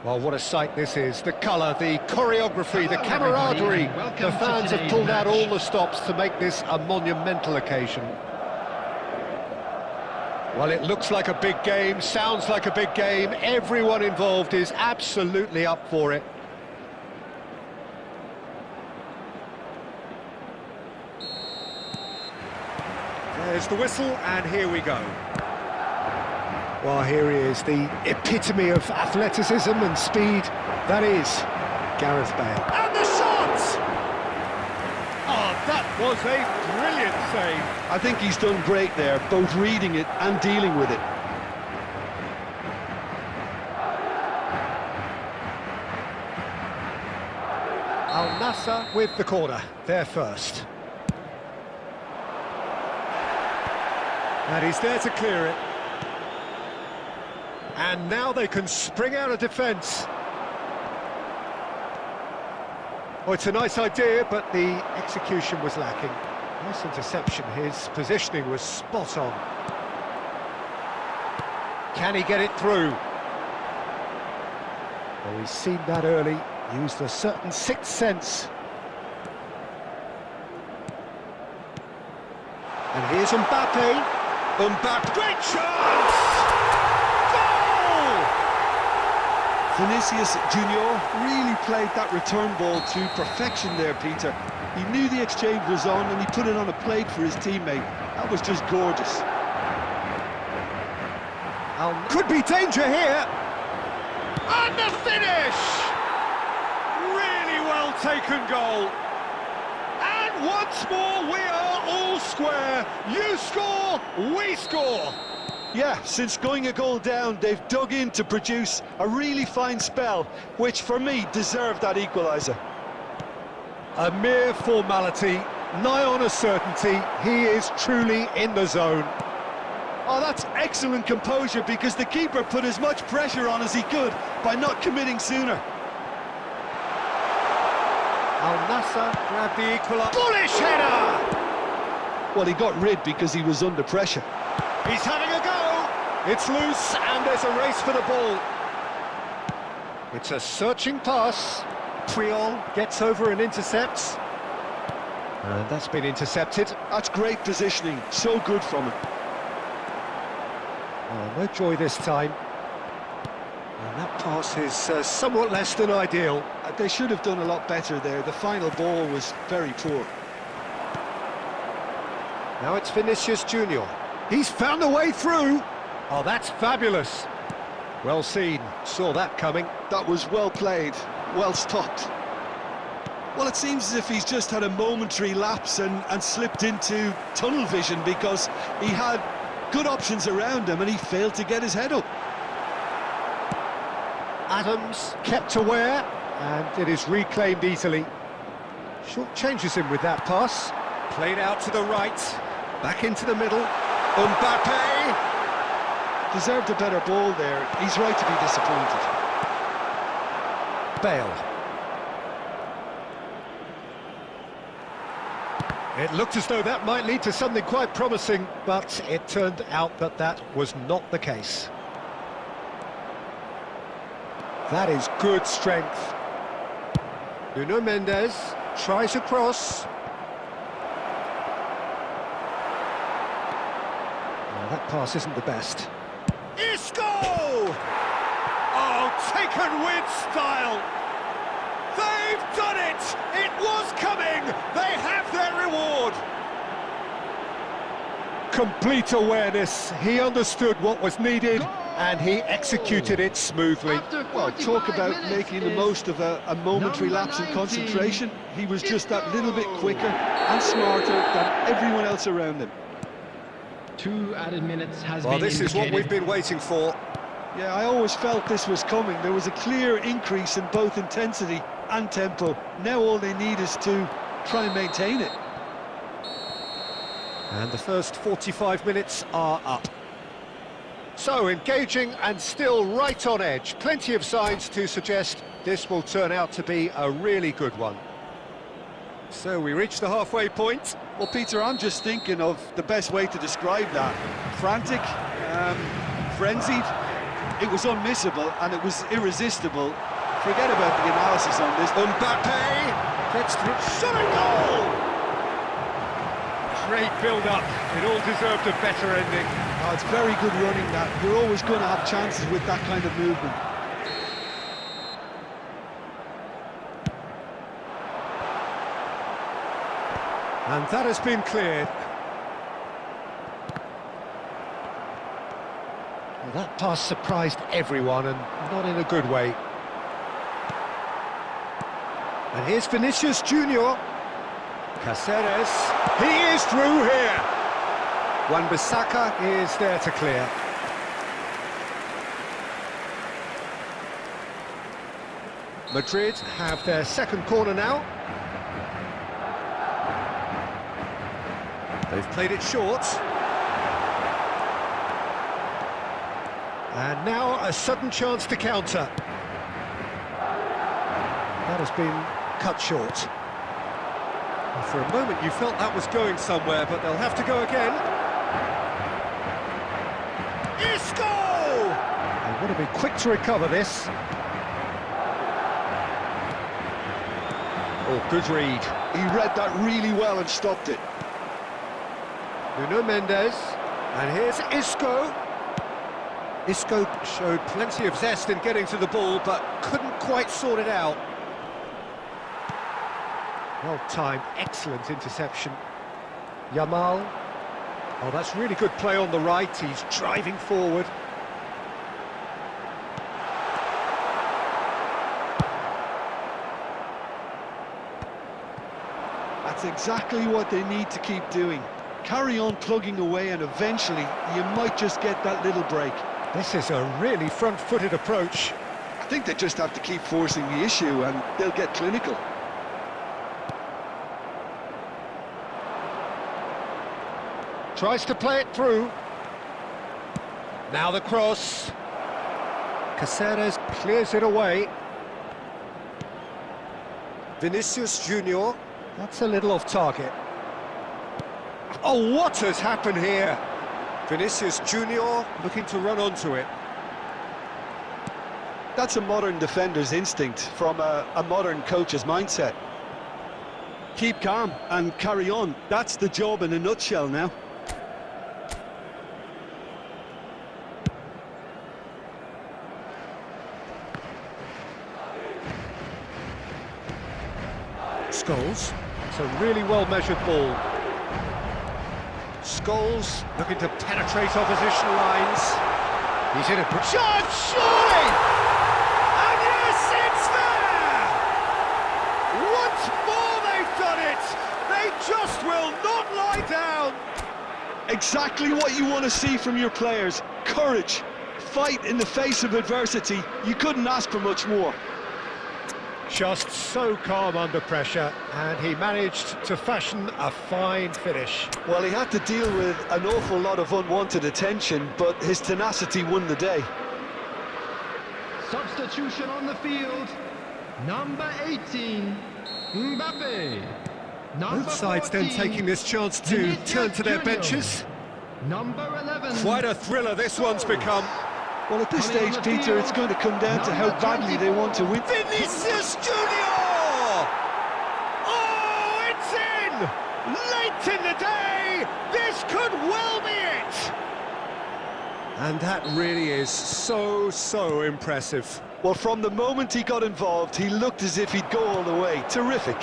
Well, what a sight this is. The colour, the choreography, the camaraderie. The fans have pulled out all the stops to make this a monumental occasion. Well, it looks like a big game, sounds like a big game. Everyone involved is absolutely up for it. There's the whistle, and here we go. Well, here he is, the epitome of athleticism and speed. That is Gareth Bale. And the shot! Oh, that was a brilliant save. I think he's done great there, both reading it and dealing with it. Al Nassr with the corner, there first. And he's there to clear it. And now they can spring out of defence. Oh, it's a nice idea, but the execution was lacking. Nice interception, his positioning was spot on. Can he get it through? Well, he's seen that early, used a certain sixth sense. And here's Mbappe. Mbappe, great chance! Vinicius Junior really played that return ball to perfection there, Peter. He knew the exchange was on and he put it on a plate for his teammate. That was just gorgeous. Could be danger here. And the finish! Really well taken goal. And once more we are all square. You score, we score. Yeah, since going a goal down, they've dug in to produce a really fine spell, which for me deserved that equaliser. A mere formality, nigh on a certainty. He is truly in the zone. Oh, that's excellent composure, because the keeper put as much pressure on as he could by not committing sooner. Al Nassr grabbed the equaliser. Bullish header! Well, he got rid because he was under pressure. He's having a go! It's loose, and there's a race for the ball. It's a searching pass. Puyol gets over and intercepts. And that's been intercepted. That's great positioning, so good from him. Oh, no joy this time. And that pass is somewhat less than ideal. They should have done a lot better there. The final ball was very poor. Now it's Vinicius Junior. He's found a way through. Oh, that's fabulous. Well seen. Saw that coming. That was well played, well stopped. Well, it seems as if he's just had a momentary lapse and slipped into tunnel vision, because he had good options around him and he failed to get his head up. Adams kept aware, and it is reclaimed easily. Short changes him with that pass. Played out to the right, back into the middle. Mbappe! Deserved a better ball there. He's right to be disappointed. Bale. It looked as though that might lead to something quite promising, but it turned out that that was not the case. That is good strength. Nuno Mendes tries a cross. Oh, that pass isn't the best. Isco! Oh, taken with style. They've done it! It was coming! They have their reward! Complete awareness. He understood what was needed, and he executed it smoothly. Well, talk about making the most of a momentary lapse in concentration. He was just that little bit quicker and smarter than everyone else around him. 2 added minutes has been Well, this is what indicated. we've been waiting for. Yeah, I always felt this was coming. There was a clear increase in both intensity and tempo. Now all they need is to try and maintain it. And the first 45 minutes are up. So, engaging and still right on edge. Plenty of signs to suggest this will turn out to be a really good one. So we reach the halfway point. Well, Peter, I'm just thinking of the best way to describe that. Frantic, frenzied. It was unmissable and it was irresistible. Forget about the analysis on this. Mbappe gets through, shot and goal! Great build-up, it all deserved a better ending. Oh, it's very good running that. You're always going to have chances with that kind of movement. And that has been cleared. Well, that pass surprised everyone, and not in a good way. And here's Vinicius Junior. Caceres, he is through here. Wan-Bissaka is there to clear. Madrid have their second corner now. They've played it short. And now a sudden chance to counter. That has been cut short. Well, for a moment you felt that was going somewhere, but they'll have to go again. Isco! They want to be quick to recover this. Oh, good read. He read that really well and stopped it. Nuno Mendes, and here's Isco. Isco showed plenty of zest in getting to the ball, but couldn't quite sort it out. Well-timed, excellent interception. Yamal. Oh, that's really good play on the right. He's driving forward. That's exactly what they need to keep doing. Carry on plugging away and eventually you might just get that little break. This is a really front-footed approach. I think they just have to keep forcing the issue and they'll get clinical. Tries to play it through. Now the cross. Caceres clears it away. Vinicius Junior. That's a little off target. Oh, what has happened here? Vinicius Junior looking to run onto it. That's a modern defender's instinct from a modern coach's mindset. Keep calm and carry on. That's the job in a nutshell now. Scholes. It's a really well-measured ball. Scholes looking to penetrate opposition lines. He's in a shot, surely! And yes, it's there! Once more they've done it! They just will not lie down! Exactly what you want to see from your players. Courage, fight in the face of adversity. You couldn't ask for much more. Just so calm under pressure, and he managed to fashion a fine finish. Well, he had to deal with an awful lot of unwanted attention, but his tenacity won the day. Substitution on the field. Number 18, Mbappe. Both sides then taking this chance to turn to their benches. Number 11. Quite a thriller this one's become. Well, at this stage, Peter, it's going to come down to how badly they want to win. Vinicius Junior! Oh, it's in! Late in the day! This could well be it! And that really is so impressive. Well, from the moment he got involved, he looked as if he'd go all the way. Terrific.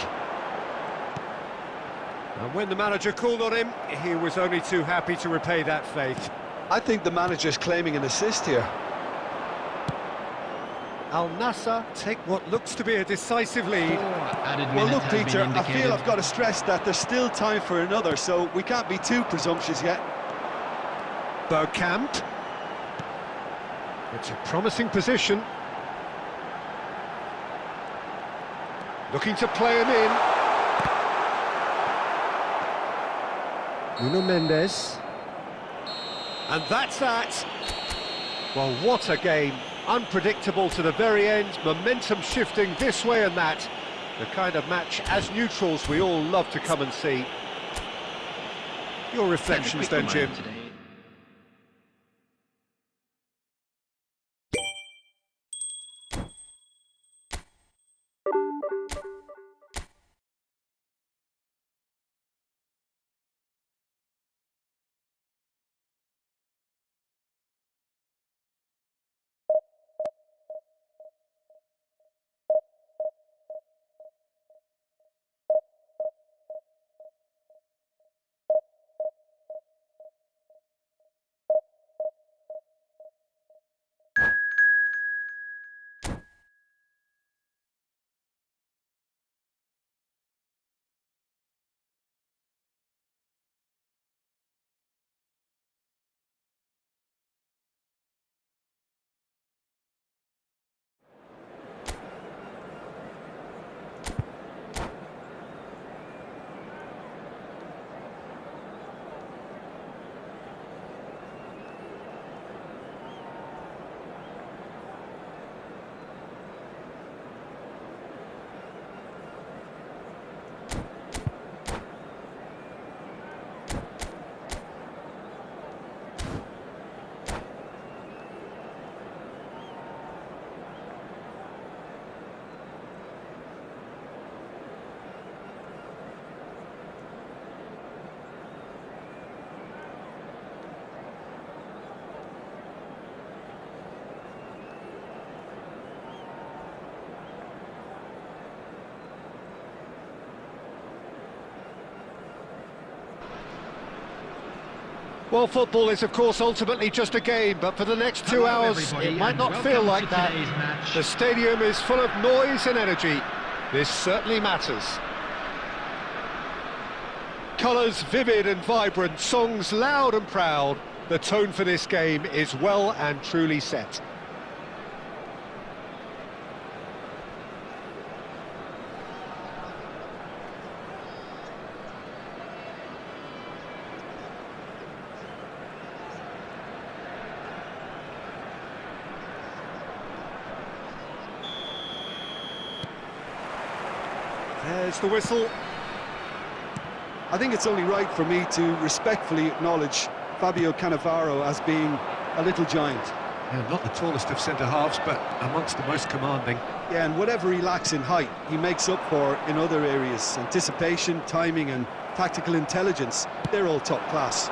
And when the manager called on him, he was only too happy to repay that faith. I think the manager's claiming an assist here. Al Nassr take what looks to be a decisive lead. Well, look, Peter, I feel I've got to stress that there's still time for another, so we can't be too presumptuous yet. Bergkamp. It's a promising position. Looking to play him in. Nuno Mendes. And that's that. Well, what a game. Unpredictable to the very end, momentum shifting this way and that. The kind of match, as neutrals, we all love to come and see. Your reflections then, Jim? Well, football is, of course, ultimately just a game, but for the next 2 hours, it might not feel like that. The stadium is full of noise and energy. This certainly matters. Colours vivid and vibrant, songs loud and proud. The tone for this game is well and truly set. There's the whistle. I think it's only right for me to respectfully acknowledge Fabio Cannavaro as being a little giant. Yeah, not the tallest of centre-halves, but amongst the most commanding. Yeah, and whatever he lacks in height, he makes up for in other areas. Anticipation, timing and tactical intelligence, they're all top class.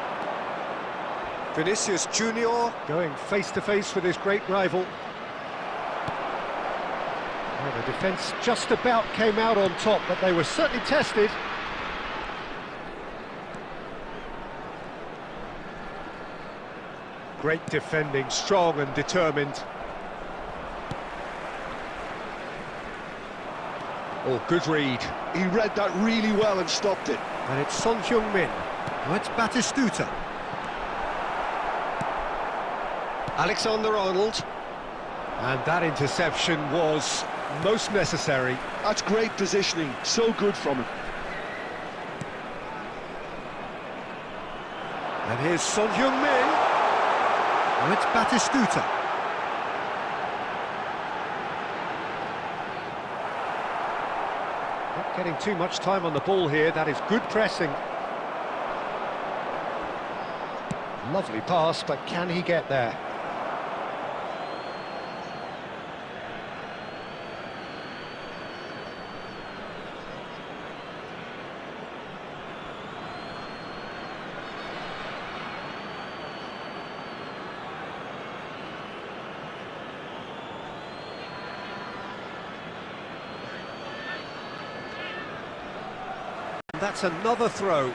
Vinicius Junior going face-to-face with his great rival. Well, the defence just about came out on top, but they were certainly tested. Great defending, strong and determined. Oh, good read. He read that really well and stopped it. And it's Son Heung-min. Now it's Batistuta. Alexander-Arnold. And that interception was most necessary. That's great positioning, so good from him. And here's Son Heung-min. Now it's Batistuta. Not getting too much time on the ball here, that is good pressing. Lovely pass, but can he get there? That's another throw.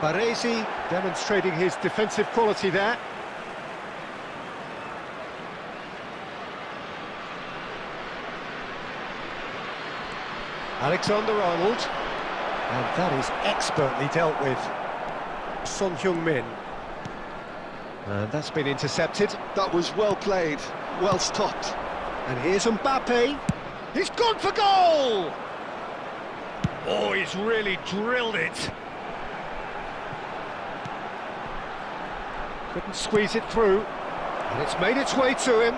Baresi demonstrating his defensive quality there. Alexander-Arnold. And that is expertly dealt with. Son Heung-min. And that's been intercepted. That was well played, well stopped. And here's Mbappe. He's gone for goal! Oh, he's really drilled it. Couldn't squeeze it through. And it's made its way to him.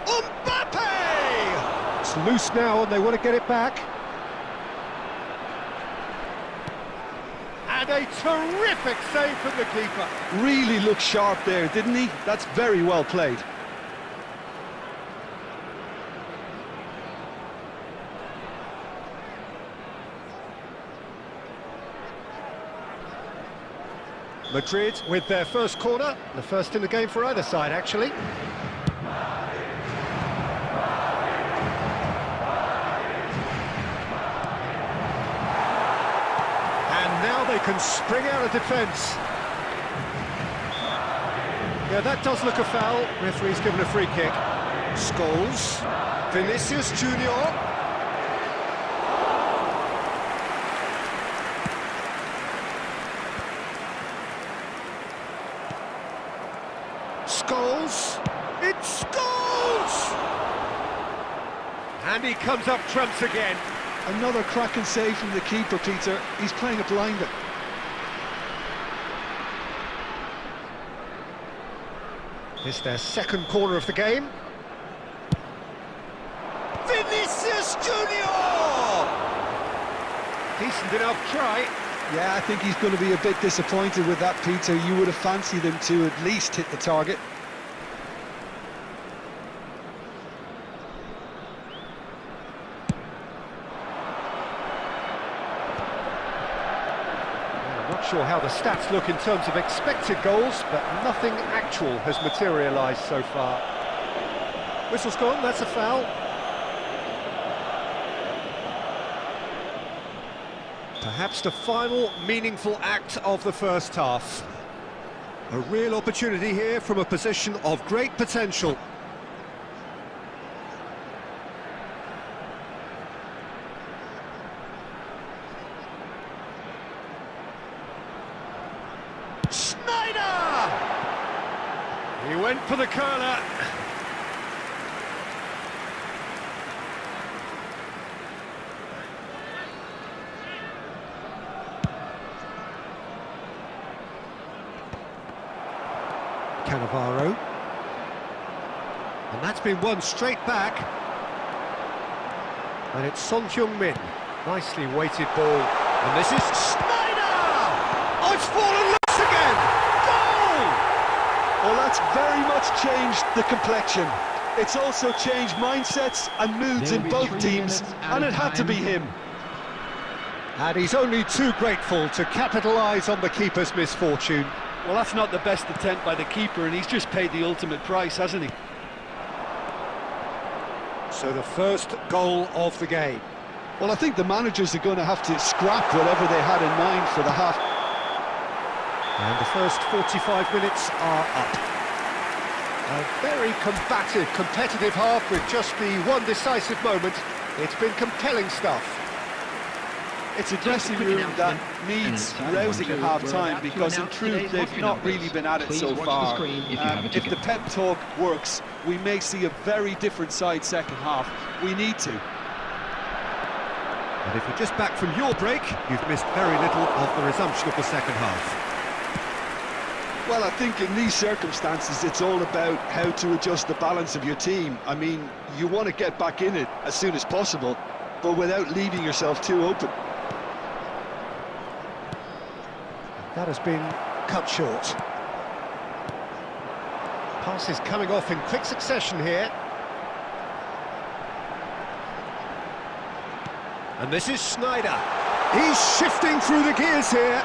Mbappe! It's loose now and they want to get it back. And a terrific save from the keeper. Really looked sharp there, didn't he? That's very well played. Madrid with their first corner, the first in the game for either side, actually. And now they can spring out of defence. Yeah, that does look a foul. Referee's given a free kick. Scholes. Vinicius Junior. Scholes, it's Scholes! And he comes up trumps again. Another cracking save from the keeper, Peter. He's playing a blinder. It's their second corner of the game. Vinicius Junior! Decent enough try. Yeah, I think he's going to be a bit disappointed with that, Peter. You would have fancied him to at least hit the target. I'm not sure how the stats look in terms of expected goals, but nothing actual has materialised so far. Whistle's gone, that's a foul. Perhaps the final meaningful act of the first half. A real opportunity here from a position of great potential. Schneider! He went for the curler. Cannavaro, and that's been won straight back, and it's Son Heung-min, nicely weighted ball, and this is Schneider! Oh, it's fallen loose again! Goal! Well, that's very much changed the complexion. It's also changed mindsets and moods in both teams, and it had to be him. And he's only too grateful to capitalise on the keeper's misfortune. Well, that's not the best attempt by the keeper, and he's just paid the ultimate price, hasn't he? So the first goal of the game. Well, I think the managers are going to have to scrap whatever they had in mind for the half. And the first 45 minutes are up. A very combative, competitive half with just the one decisive moment. It's been compelling stuff. It's a dressing room that needs rousing at half-time, because in truth they've not really been at it so far. If the pep talk works, we may see a very different side second half. We need to. And if you're just back from your break, you've missed very little of the resumption of the second half. Well, I think in these circumstances it's all about how to adjust the balance of your team. I mean, you want to get back in it as soon as possible, but without leaving yourself too open. That has been cut short. Passes coming off in quick succession here. And this is Schneider. He's shifting through the gears here.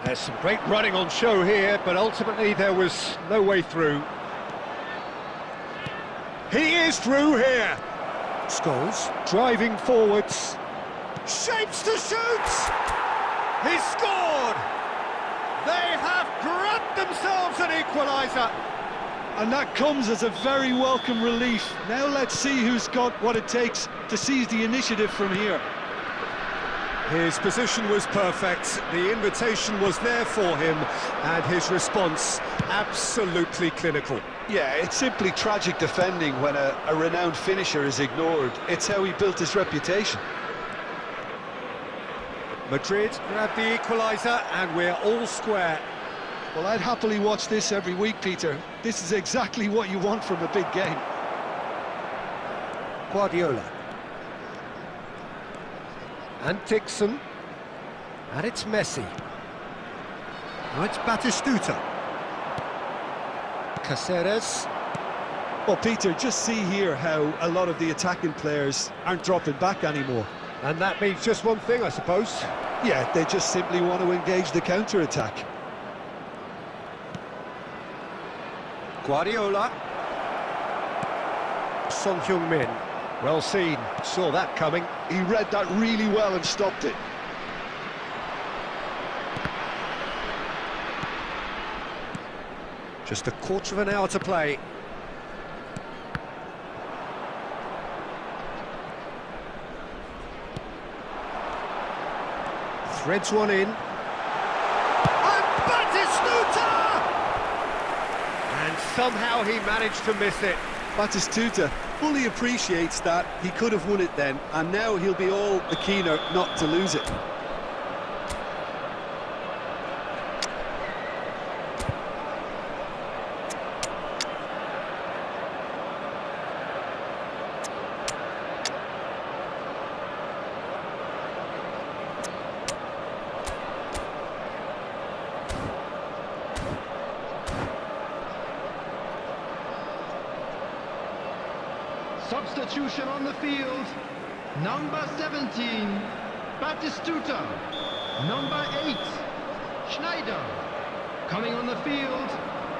There's some great running on show here, but ultimately there was no way through. He is through here. Scholes driving forwards. Shapes to shoot! He scored! They have grabbed themselves an equaliser! And that comes as a very welcome relief. Now let's see who's got what it takes to seize the initiative from here. His position was perfect, the invitation was there for him, and his response absolutely clinical. Yeah, it's simply tragic defending when a renowned finisher is ignored. It's how he built his reputation. Madrid grabbed the equaliser, and we're all square. Well, I'd happily watch this every week, Peter. This is exactly what you want from a big game. Guardiola. And Dixon. And it's Messi. Now it's Batistuta. Caceres. Well, Peter, just see here how a lot of the attacking players aren't dropping back anymore. And that means just one thing, I suppose. Yeah, they just simply want to engage the counter-attack. Guardiola. Son Heung-min. Well seen, saw that coming. He read that really well and stopped it. Just a quarter of an hour to play. Threads one in. And Batistuta! And somehow he managed to miss it. Batistuta fully appreciates that he could have won it then, and now he'll be all the keener not to lose it. Substitution on the field. Number 17, Batistuta. Number 8, Schneider. Coming on the field,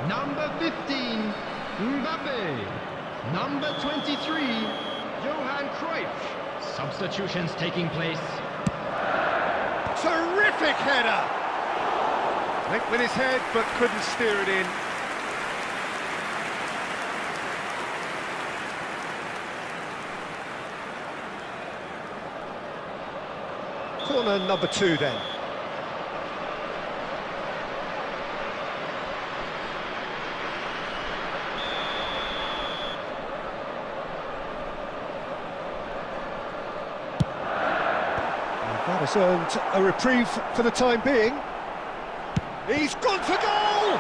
number 15, Mbappe. Number 23, Johan Cruyff. Substitutions taking place. Terrific header! Went with his head, but couldn't steer it in. Corner number 2 then. That has earned a reprieve for the time being. He's gone for goal!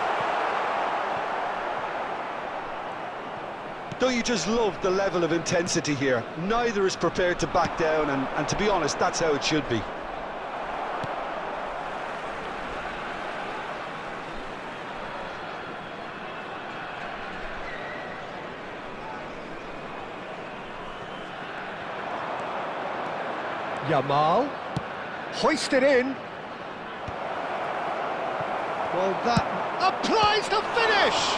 Don't you just love the level of intensity here? Neither is prepared to back down, and to be honest, that's how it should be. Yamal, hoisted in. Well, that applies to finish!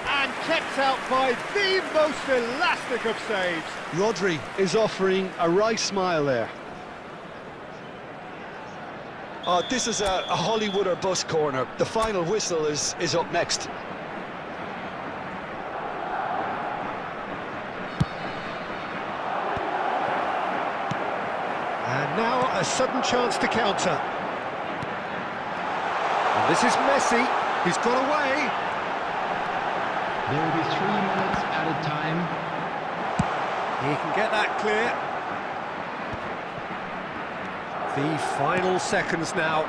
And kept out by the most elastic of saves. Rodri is offering a wry smile there. Oh, this is a Hollywood or bust corner. The final whistle is up next. And now a sudden chance to counter. And this is Messi. He's got away. There will be 3 minutes added time. He can get that clear. The final seconds now.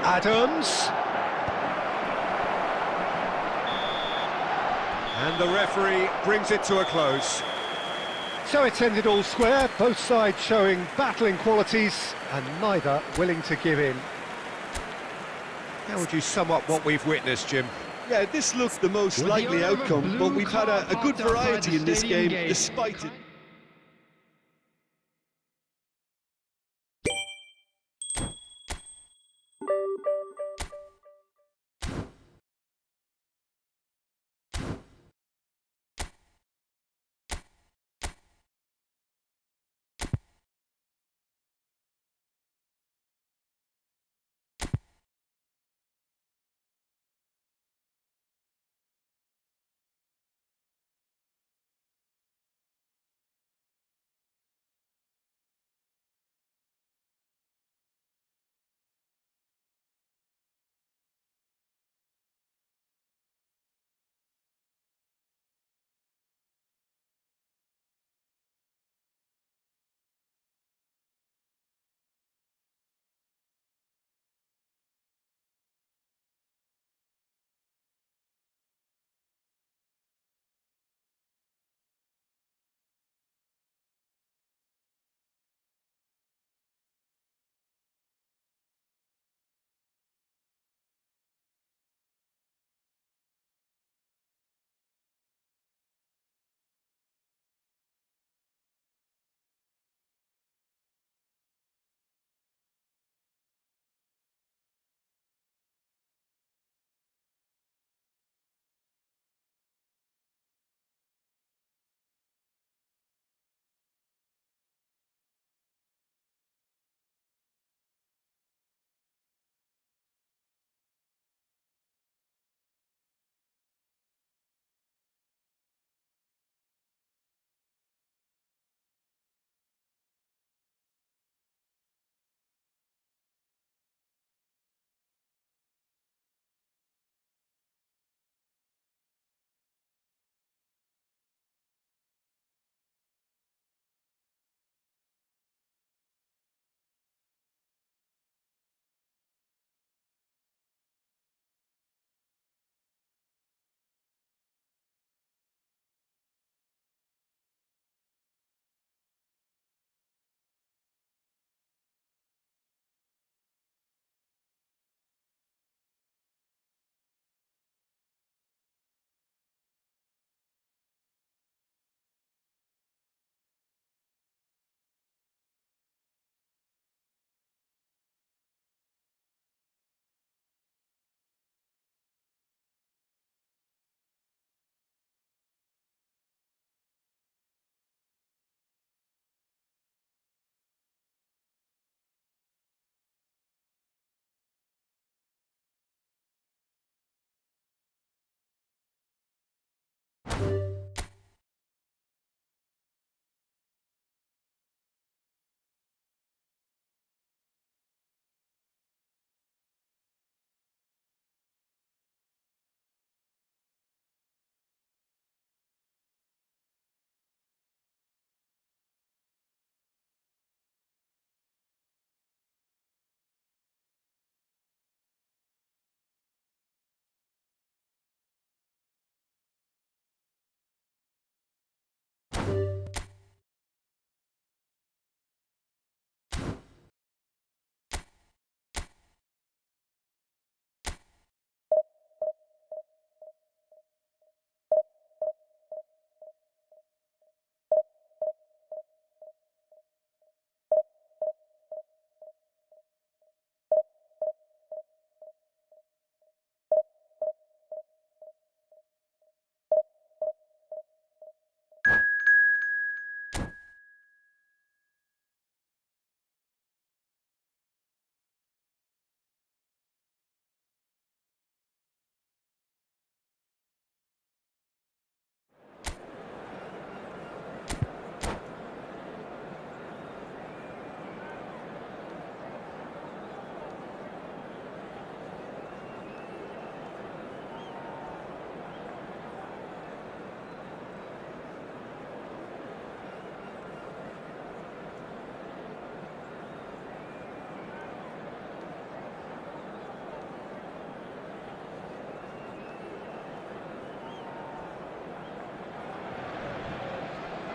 Adams. And the referee brings it to a close. So it's ended all square, both sides showing battling qualities and neither willing to give in. How would you sum up what we've witnessed, Jim? Yeah, this looked the most likely outcome, but we've had a good variety in this game, despite it.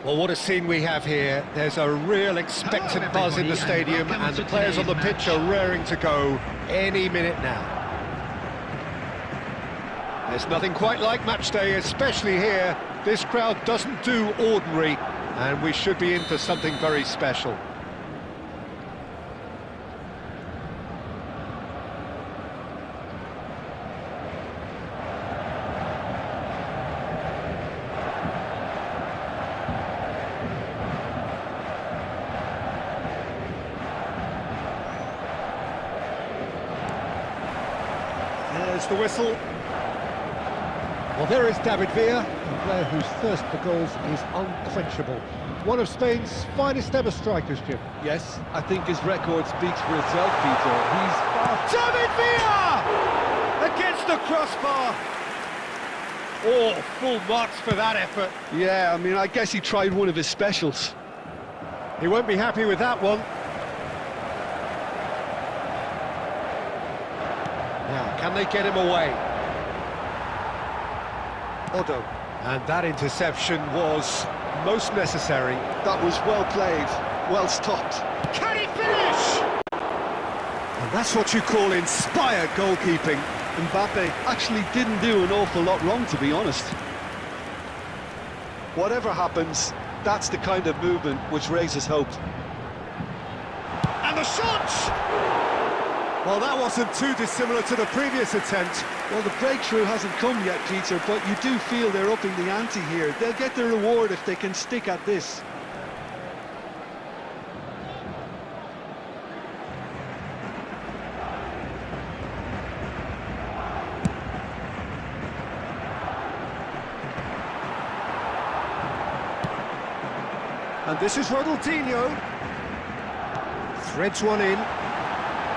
Well, what a scene we have here. There's a real expectant buzz in the stadium, and the players on the pitch are raring to go any minute now. There's nothing quite like match day, especially here. This crowd doesn't do ordinary, and we should be in for something very special. There's the whistle. Well, there is David Villa, a player whose thirst for goals is unquenchable. One of Spain's finest ever strikers, Jim. Yes, I think his record speaks for itself, Peter. He's fast. David Villa! Against the crossbar! Oh, full marks for that effort. Yeah, I mean, I guess he tried one of his specials. He won't be happy with that one. Now, can they get him away? Odo. And that interception was most necessary. That was well played, well stopped. Can he finish? And that's what you call inspired goalkeeping. Mbappe actually didn't do an awful lot wrong, to be honest. Whatever happens, that's the kind of movement which raises hope. And the shot! Well, that wasn't too dissimilar to the previous attempt. Well, the breakthrough hasn't come yet, Peter, but you do feel they're upping the ante here. They'll get their reward if they can stick at this. And this is Ronaldinho. Threads one in.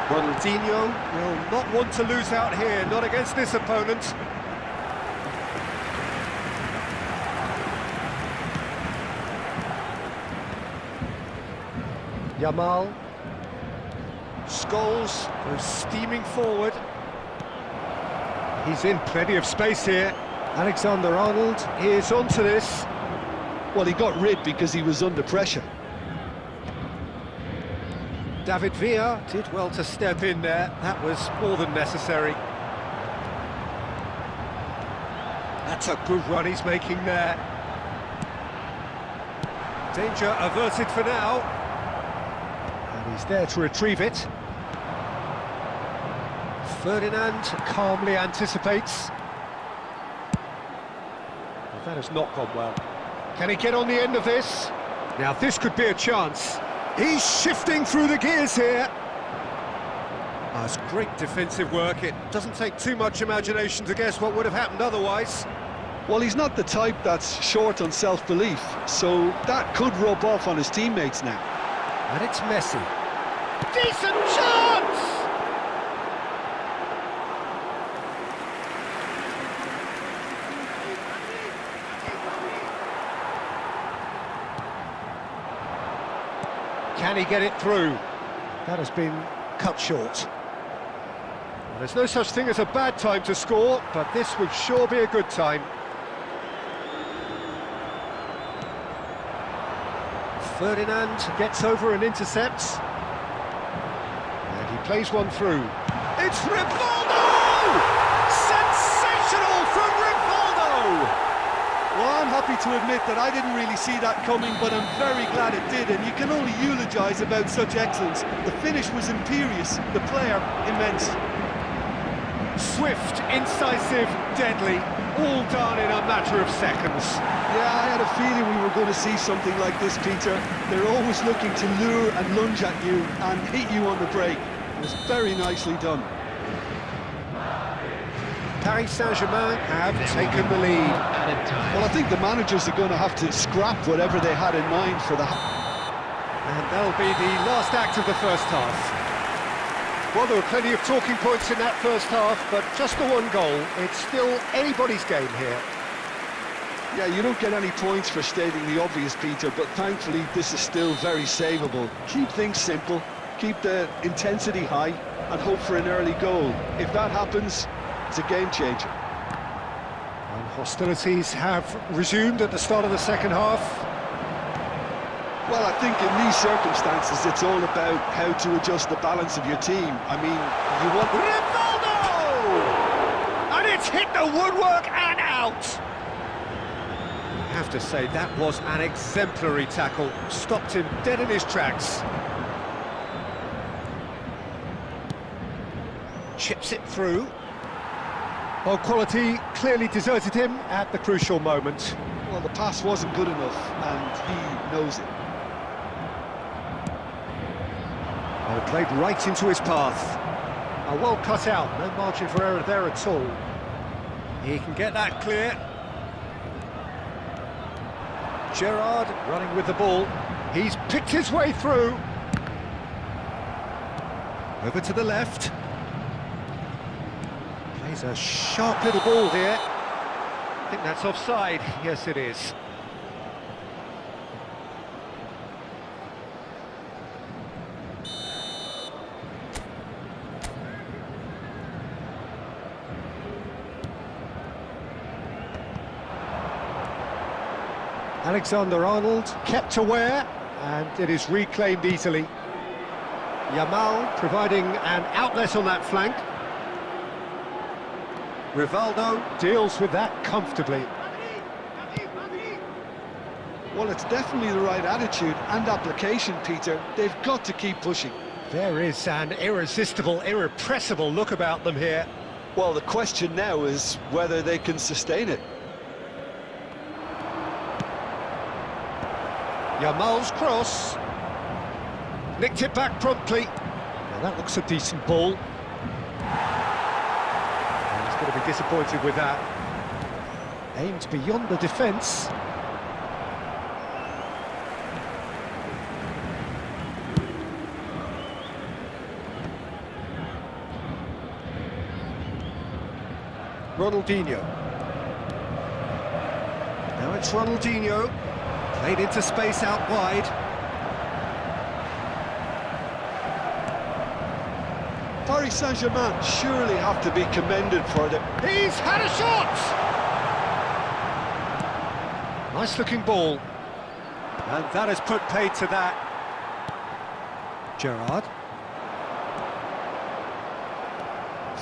Ronaldinho will not want to lose out here, not against this opponent. Yamal. Scholes goes steaming forward. He's in plenty of space here. Alexander-Arnold is onto this. Well, he got rid because he was under pressure. David Villa did well to step in there. That was more than necessary. That's a good run he's making there. Danger averted for now. And he's there to retrieve it. Ferdinand calmly anticipates. Well, that has not gone well. Can he get on the end of this? Now this could be a chance. He's shifting through the gears here. Oh, it's great defensive work. It doesn't take too much imagination to guess what would have happened otherwise. Well, he's not the type that's short on self-belief, so that could rub off on his teammates now. And it's Messi. Decent chance! Can he get it through? That has been cut short. Well, there's no such thing as a bad time to score, but this would sure be a good time. Ferdinand gets over and intercepts. And he plays one through. It's Rivaldo! Sensational from Rivaldo! Well, I'm happy to admit that I didn't really see that coming, but I'm very glad it did, and you can only eulogise about such excellence. The finish was imperious, the player immense. Swift, incisive, deadly, all done in a matter of seconds. Yeah, I had a feeling we were going to see something like this, Peter. They're always looking to lure and lunge at you and hit you on the break. It was very nicely done. Paris Saint-Germain have taken the lead. Well, I think the managers are going to have to scrap whatever they had in mind for the... And that'll be the last act of the first half. Well, there were plenty of talking points in that first half, but just the one goal. It's still anybody's game here. Yeah, you don't get any points for stating the obvious, Peter, but thankfully this is still very savable. Keep things simple, keep the intensity high, and hope for an early goal. If that happens, it's a game changer. And hostilities have resumed at the start of the second half. Well, I think in these circumstances, it's all about how to adjust the balance of your team. I mean, you want... Rivaldo! And it's hit the woodwork and out! I have to say, that was an exemplary tackle. Stopped him dead in his tracks. Chips it through. Well, quality clearly deserted him at the crucial moment. Well, the pass wasn't good enough, and he knows it. Well, played right into his path. Well cut out, no margin for error there at all. He can get that clear. Gerrard running with the ball. He's picked his way through. Over to the left. Plays a sharp little ball here. I think that's offside. Yes, it is. Alexander-Arnold kept aware, and it is reclaimed easily. Yamal providing an outlet on that flank. Rivaldo deals with that comfortably. Well, it's definitely the right attitude and application, Peter. They've got to keep pushing. There is an irresistible, irrepressible look about them here. Well, the question now is whether they can sustain it. Yamal's cross. Nicked it back promptly. Now that looks a decent ball. And he's going to be disappointed with that. Aimed beyond the defence. Ronaldinho. Now it's Ronaldinho. Played into space out wide. Paris Saint-Germain surely have to be commended for them. He's had a shot! Nice looking ball. And that has put paid to that. Gerrard.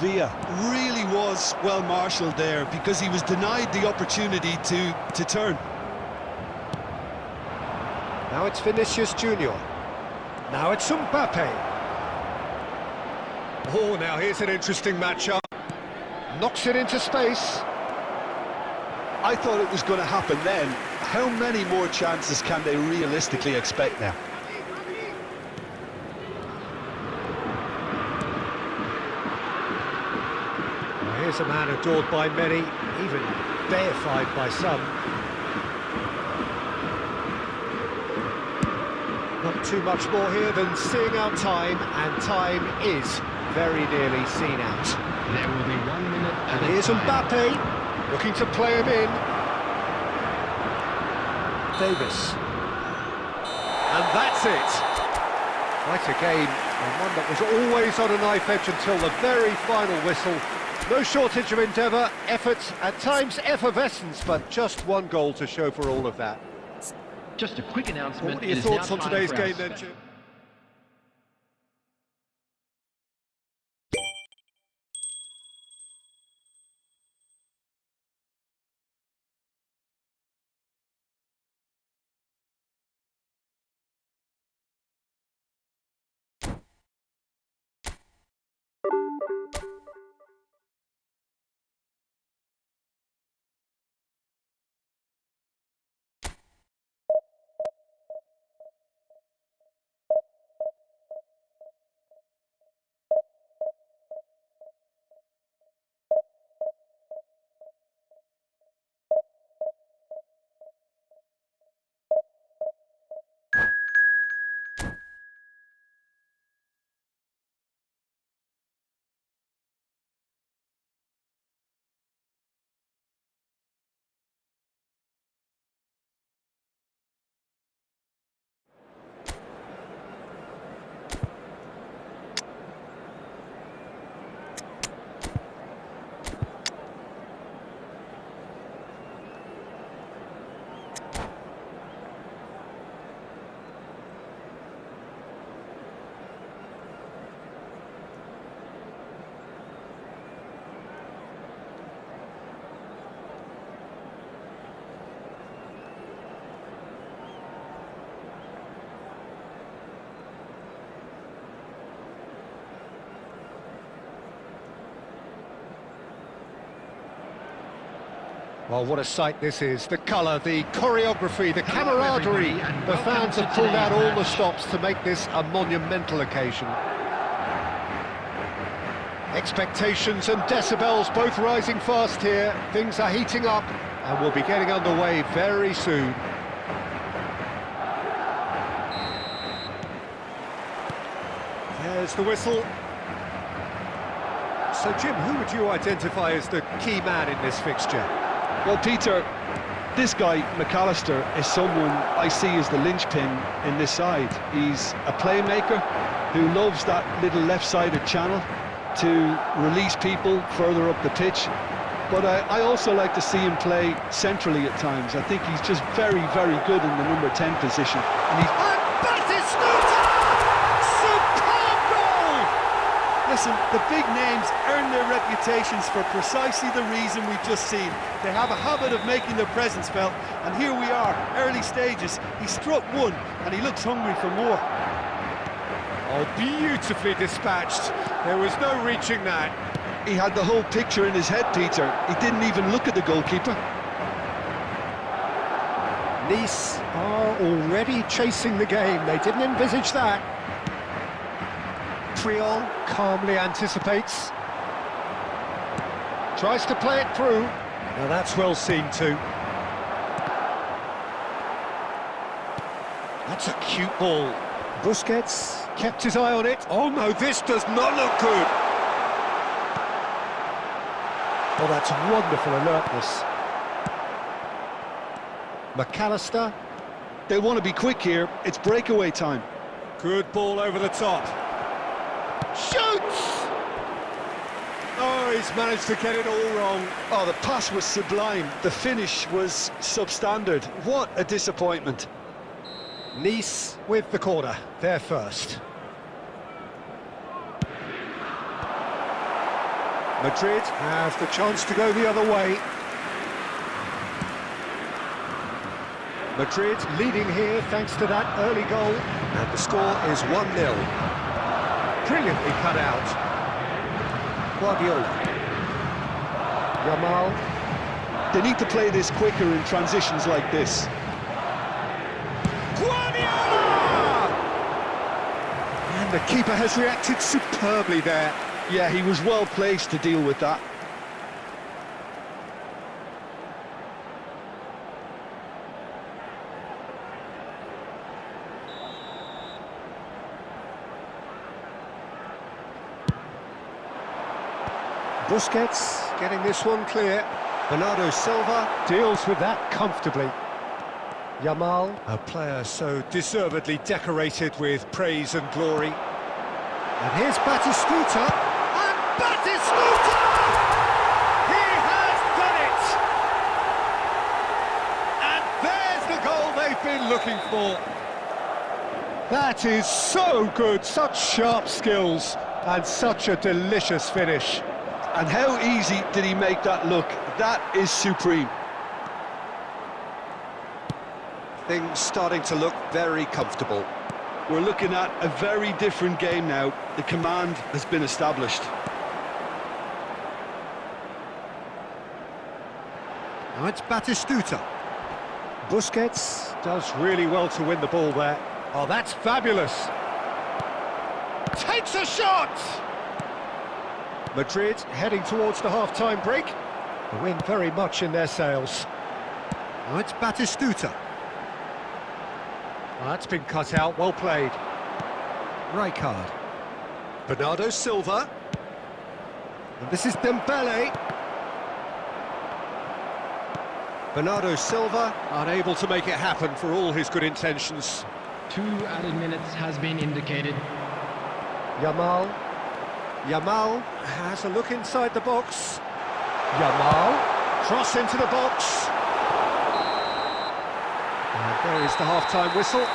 Villa really was well marshalled there because he was denied the opportunity to turn. Now it's Vinicius Junior. Now it's Mbappe. Oh, now here's an interesting matchup. Knocks it into space. I thought it was going to happen then. How many more chances can they realistically expect now? Well, here's a man adored by many, even deified by some. Not too much more here than seeing out time, and time is very nearly seen out. There will be 1 minute. And here's Mbappe, looking to play him in. Davis. And that's it. Quite a game, and one that was always on a knife edge until the very final whistle. No shortage of endeavour, effort, at times effervescence, but just one goal to show for all of that. Just a quick announcement. What are your thoughts on today's game then, Jim? Well, what a sight this is. The colour, the choreography, the camaraderie. The fans have pulled out all the stops to make this a monumental occasion. Expectations and decibels both rising fast here. Things are heating up and we'll be getting underway very soon. There's the whistle. So, Jim, who would you identify as the key man in this fixture? Well, Peter, this guy, McAllister, is someone I see as the linchpin in this side. He's a playmaker who loves that little left-sided channel to release people further up the pitch. But I also like to see him play centrally at times. I think he's just very, very good in the number 10 position. And he's... Listen, the big names earn their reputations for precisely the reason we've just seen. They have a habit of making their presence felt, and here we are, early stages. He struck one, and he looks hungry for more. Oh, beautifully dispatched. There was no reaching that. He had the whole picture in his head, Peter. He didn't even look at the goalkeeper. Nice are already chasing the game. They didn't envisage that. Triol calmly anticipates. Tries to play it through. Now that's well seen too. That's a cute ball. Busquets kept his eye on it. Oh no, this does not look good. Oh, that's wonderful alertness. McAllister. They want to be quick here. It's breakaway time. Good ball over the top. Shoots! Oh, he's managed to get it all wrong. Oh, the pass was sublime. The finish was substandard. What a disappointment. Nice with the corner. They're first. Madrid have the chance to go the other way. Madrid leading here thanks to that early goal. And the score is 1-0. Brilliantly cut out. Guardiola. Yamal. They need to play this quicker in transitions like this. Guardiola! And the keeper has reacted superbly there. Yeah, he was well placed to deal with that. Busquets getting this one clear. Bernardo Silva deals with that comfortably. Yamal, a player so deservedly decorated with praise and glory. And here's Batistuta. And Batistuta! He has done it! And there's the goal they've been looking for. That is so good, such sharp skills, and such a delicious finish. And how easy did he make that look? That is supreme. Things starting to look very comfortable. We're looking at a very different game now. The command has been established. Now it's Batistuta. Busquets does really well to win the ball there. Oh, that's fabulous. Takes a shot! Madrid heading towards the half-time break. The wind very much in their sails. Now it's Batistuta. Oh, that's been cut out, well played. Rijkaard. Bernardo Silva. And this is Dembele. Bernardo Silva unable to make it happen for all his good intentions. 2 added minutes has been indicated. Yamal. Yamal has a look inside the box. Yamal, cross into the box. And there is the half-time whistle.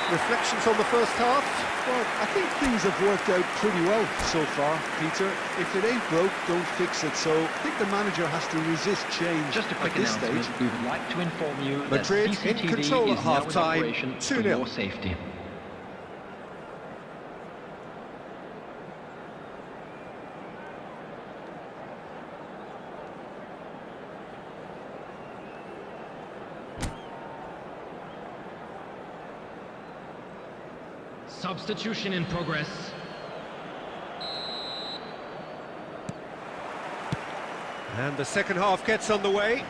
Reflections on the first half? Well, I think things have worked out pretty well so far, Peter. If it ain't broke, don't fix it. So I think the manager has to resist change. Just a quick at this announcement. stage. We would like to inform you Madrid that in CCTV control at is now in half-time, operation for 2-0. your safety. Substitution in progress. And the second half gets underway.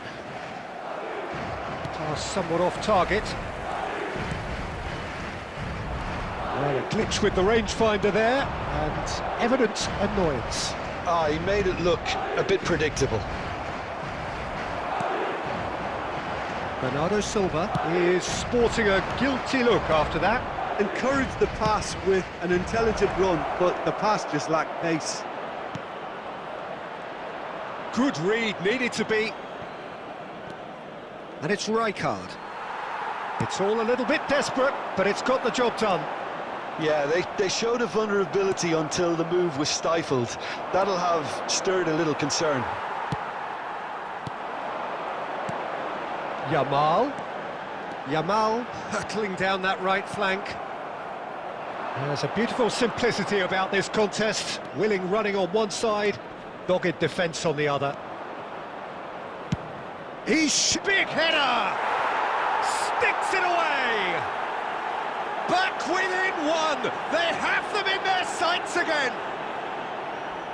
Pass somewhat off target. Well, a glitch with the rangefinder there, and evident annoyance. Ah, he made it look a bit predictable. Bernardo Silva is sporting a guilty look after that. Encouraged the pass with an intelligent run, but the pass just lacked pace. Good read, needed to be. And it's Rijkaard. It's all a little bit desperate, but it's got the job done. Yeah, they showed a vulnerability until the move was stifled. That'll have stirred a little concern. Yamal hurtling down that right flank. There's a beautiful simplicity about this contest. Willing running on one side, dogged defence on the other. Big header! Sticks it away! Back within one! They have them in their sights again!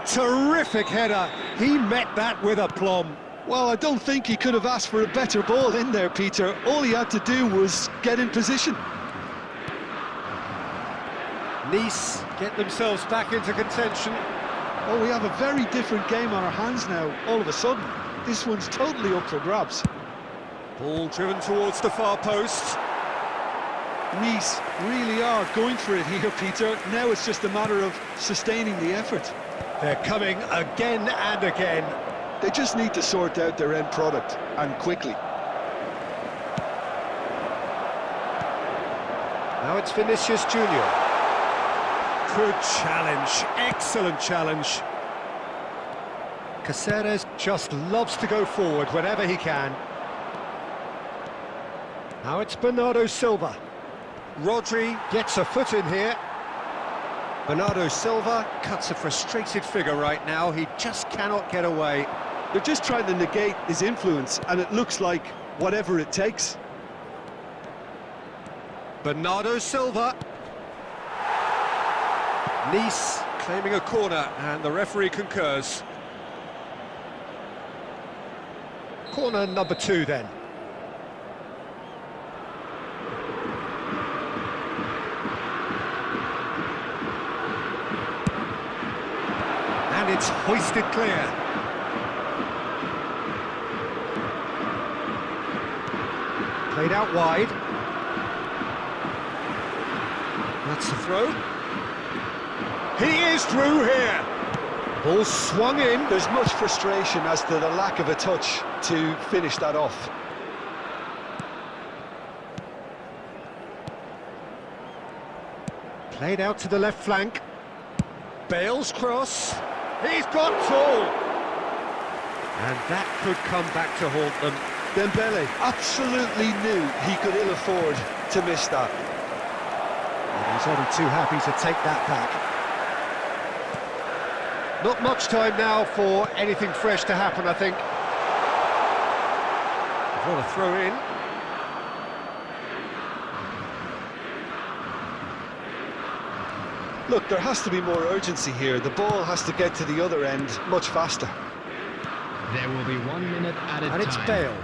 Terrific header. He met that with aplomb. Well, I don't think he could have asked for a better ball in there, Peter. All he had to do was get in position. Nice get themselves back into contention. Oh, we have a very different game on our hands now, all of a sudden. This one's totally up for grabs. Ball driven towards the far post. Nice really are going for it here, Peter. Now it's just a matter of sustaining the effort. They're coming again and again. They just need to sort out their end product, and quickly. Now it's Vinicius Junior. Good challenge, excellent challenge. Caceres just loves to go forward whenever he can. Now it's Bernardo Silva. Rodri gets a foot in here. Bernardo Silva cuts a frustrated figure right now. He just cannot get away. They're just trying to negate his influence, and it looks like whatever it takes. Bernardo Silva. Nice claiming a corner, and the referee concurs. Corner number 2 then. And it's hoisted clear. Played out wide. That's the throw. He is through here. Ball swung in. There's much frustration as to the lack of a touch to finish that off. Played out to the left flank. Bale's cross. He's got full. And that could come back to haunt them. Dembele absolutely knew he could ill afford to miss that. And he's only too happy to take that back. Not much time now for anything fresh to happen, I think. What a throw in. Look, there has to be more urgency here. The ball has to get to the other end much faster. There will be 1 minute added time. And it's Bale.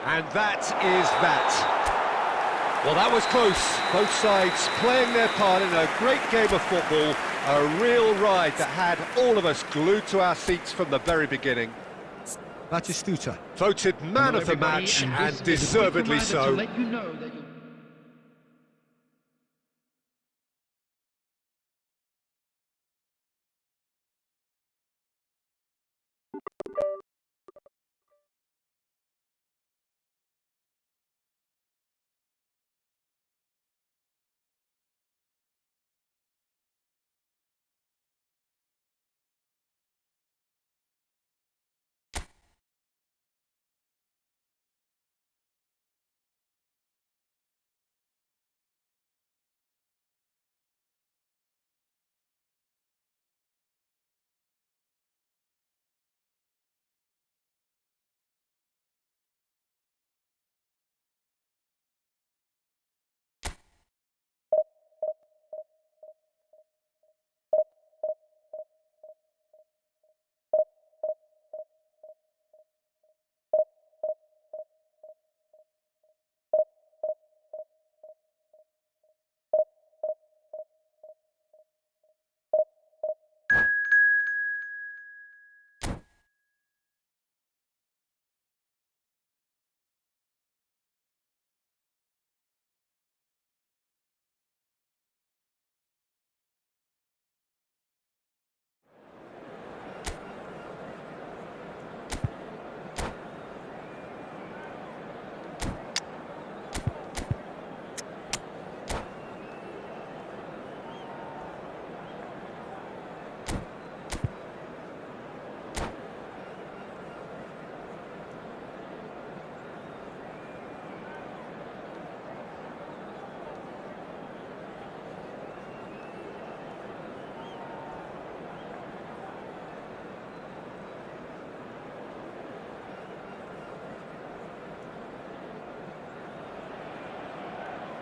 And that is that. Well, that was close. Both sides playing their part in a great game of football. A real ride that had all of us glued to our seats from the very beginning. Batistuta voted man of the match, and deservedly so.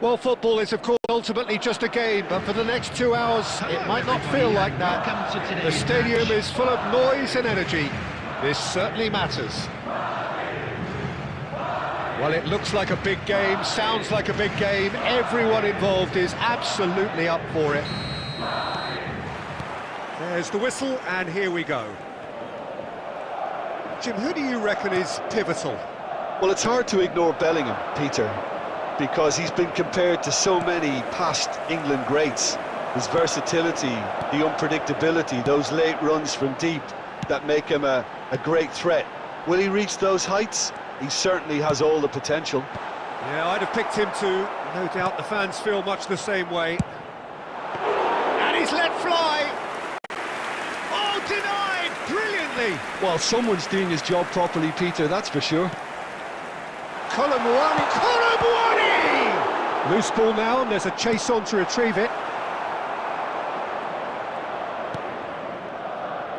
Well, football is, of course, ultimately just a game, but for the next 2 hours, it might not feel like that. The stadium is full of noise and energy. This certainly matters. Well, it looks like a big game, sounds like a big game. Everyone involved is absolutely up for it. There's the whistle, and here we go. Jim, who do you reckon is pivotal? Well, it's hard to ignore Bellingham, Peter, because he's been compared to so many past England greats. His versatility, the unpredictability, those late runs from deep that make him a great threat. Will he reach those heights? He certainly has all the potential. Yeah, I'd have picked him too. No doubt the fans feel much the same way. And he's let fly! Oh, denied! Brilliantly! Well, someone's doing his job properly, Peter, that's for sure. Colomboani! Loose ball now, and there's a chase on to retrieve it.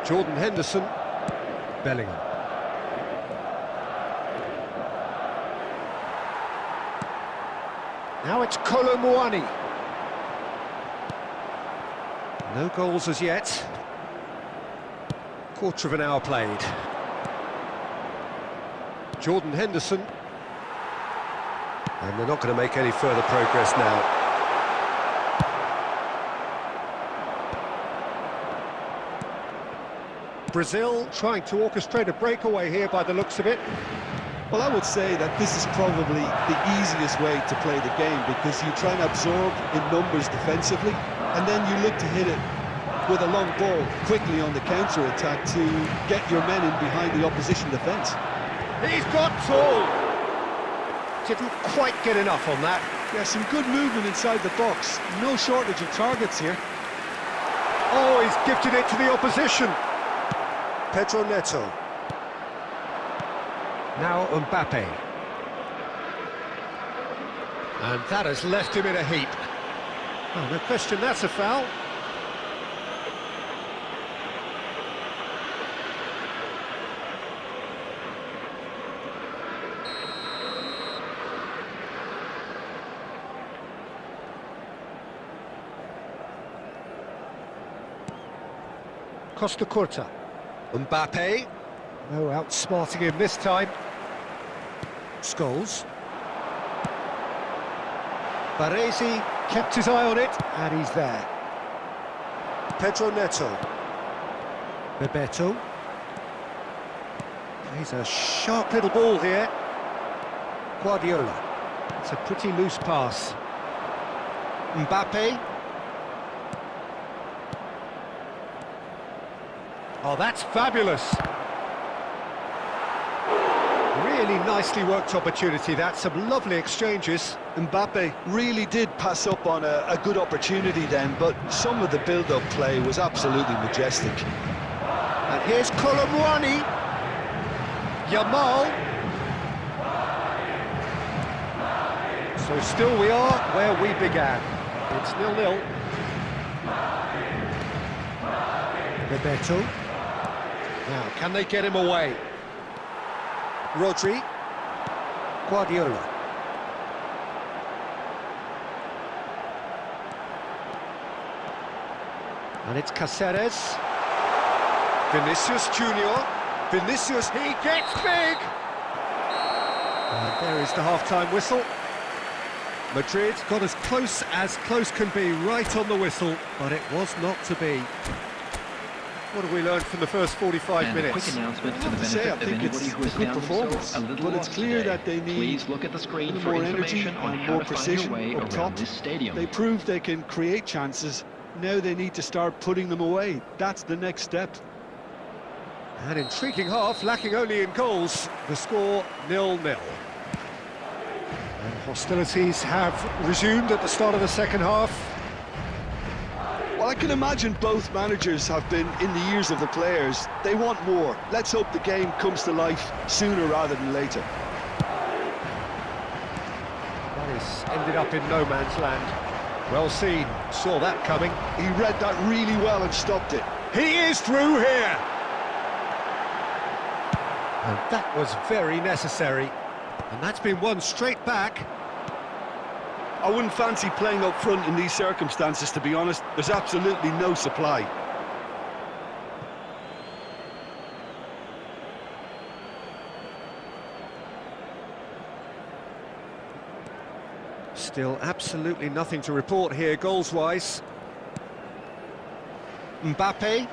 Jordan Henderson. Bellingham. Now it's Colomboani. No goals as yet. Quarter of an hour played. Jordan Henderson. And they're not going to make any further progress now. Brazil trying to orchestrate a breakaway here by the looks of it. Well, I would say that this is probably the easiest way to play the game, because you try and absorb in numbers defensively, and then you look to hit it with a long ball quickly on the counter-attack to get your men in behind the opposition defence. He's got tall. Didn't quite get enough on that. Yeah, some good movement inside the box. No shortage of targets here. Oh, he's gifted it to the opposition. Pedro Neto. Now Mbappe. And that has left him in a heap. Oh, no question, that's a foul. Costa Curta. Mbappe. No outsmarting him this time. Scholes. Baresi kept his eye on it, and he's there. Pedro Neto. Bebeto. He's a sharp little ball here. Guardiola. It's a pretty loose pass. Mbappe. Oh, that's fabulous. Really nicely worked opportunity, that's some lovely exchanges. Mbappe really did pass up on a good opportunity then, but some of the build-up play was absolutely majestic. And here's Colomboani. Yamal. So still we are where we began. It's 0-0. Bebeto. Now, can they get him away? Rodri. Guardiola. And it's Cáceres. Vinicius Junior. Vinicius, he gets big! And there is the half-time whistle. Madrid got as close can be, right on the whistle, but it was not to be. What have we learned from the first 45 minutes? Quick announcement for the benefit I of think anybody it's who has a good found performance, themselves a little but it's lost clear today. that they need Please look at the screen for more energy information on and how more to find precision your way up around top. this stadium. They proved they can create chances. Now they need to start putting them away. That's the next step. An intriguing half, lacking only in goals. The score 0-0. And hostilities have resumed at the start of the second half. Well, I can imagine both managers have been in the ears of the players. They want more. Let's hope the game comes to life sooner rather than later. That is ended up in no man's land. Well seen, saw that coming. He read that really well and stopped it. He is through here! And that was very necessary. And that's been won straight back. I wouldn't fancy playing up front in these circumstances, to be honest. There's absolutely no supply. Still absolutely nothing to report here, goals-wise. Mbappe.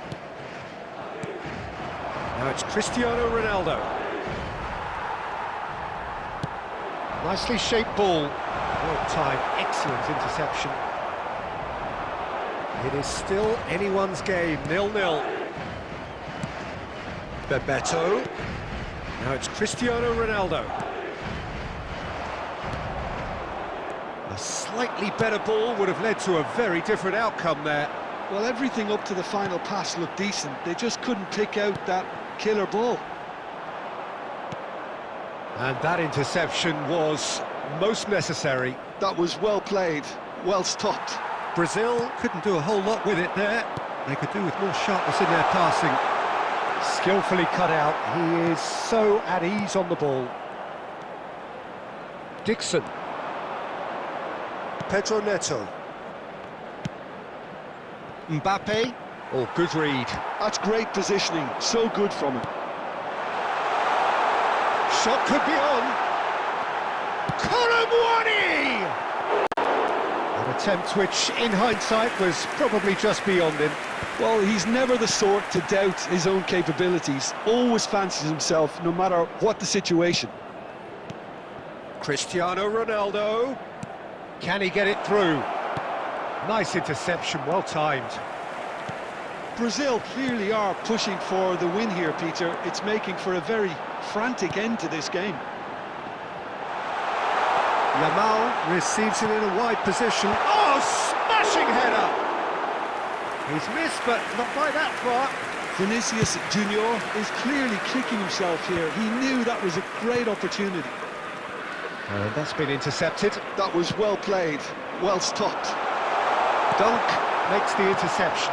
Now it's Cristiano Ronaldo. Nicely shaped ball. Well timed, excellent interception. It is still anyone's game, 0-0. Bebeto. Now it's Cristiano Ronaldo. A slightly better ball would have led to a very different outcome there. Well, everything up to the final pass looked decent. They just couldn't pick out that killer ball. And that interception was most necessary. That was well played, well stopped. Brazil couldn't do a whole lot with it there. They could do with more sharpness in their passing. Skillfully cut out. He is so at ease on the ball. Dixon. Pedro Neto. Mbappe. Oh, good read. That's great positioning, so good from him. Shot could be on. Colomwani! An attempt which, in hindsight, was probably just beyond him. Well, he's never the sort to doubt his own capabilities. Always fancies himself, no matter what the situation. Cristiano Ronaldo. Can he get it through? Nice interception, well timed. Brazil clearly are pushing for the win here, Peter. It's making for a very frantic end to this game. Yamal receives it in a wide position. Oh, smashing header! He's missed, but not by that far. Vinicius Junior is clearly kicking himself here. He knew that was a great opportunity. And that's been intercepted. That was well played, well stopped. Dunk makes the interception.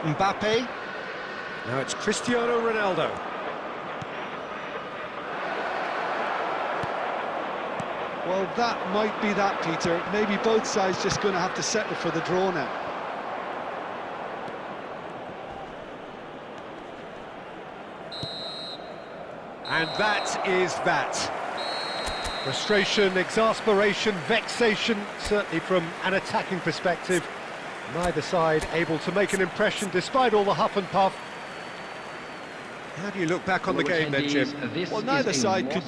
Mbappe. Now it's Cristiano Ronaldo. Well, that might be that, Peter. Maybe both sides just going to have to settle for the draw now. And that is that. Frustration, exasperation, vexation, certainly from an attacking perspective. Neither side able to make an impression despite all the huff and puff. How do you look back on the game then, Jim? Well, neither side could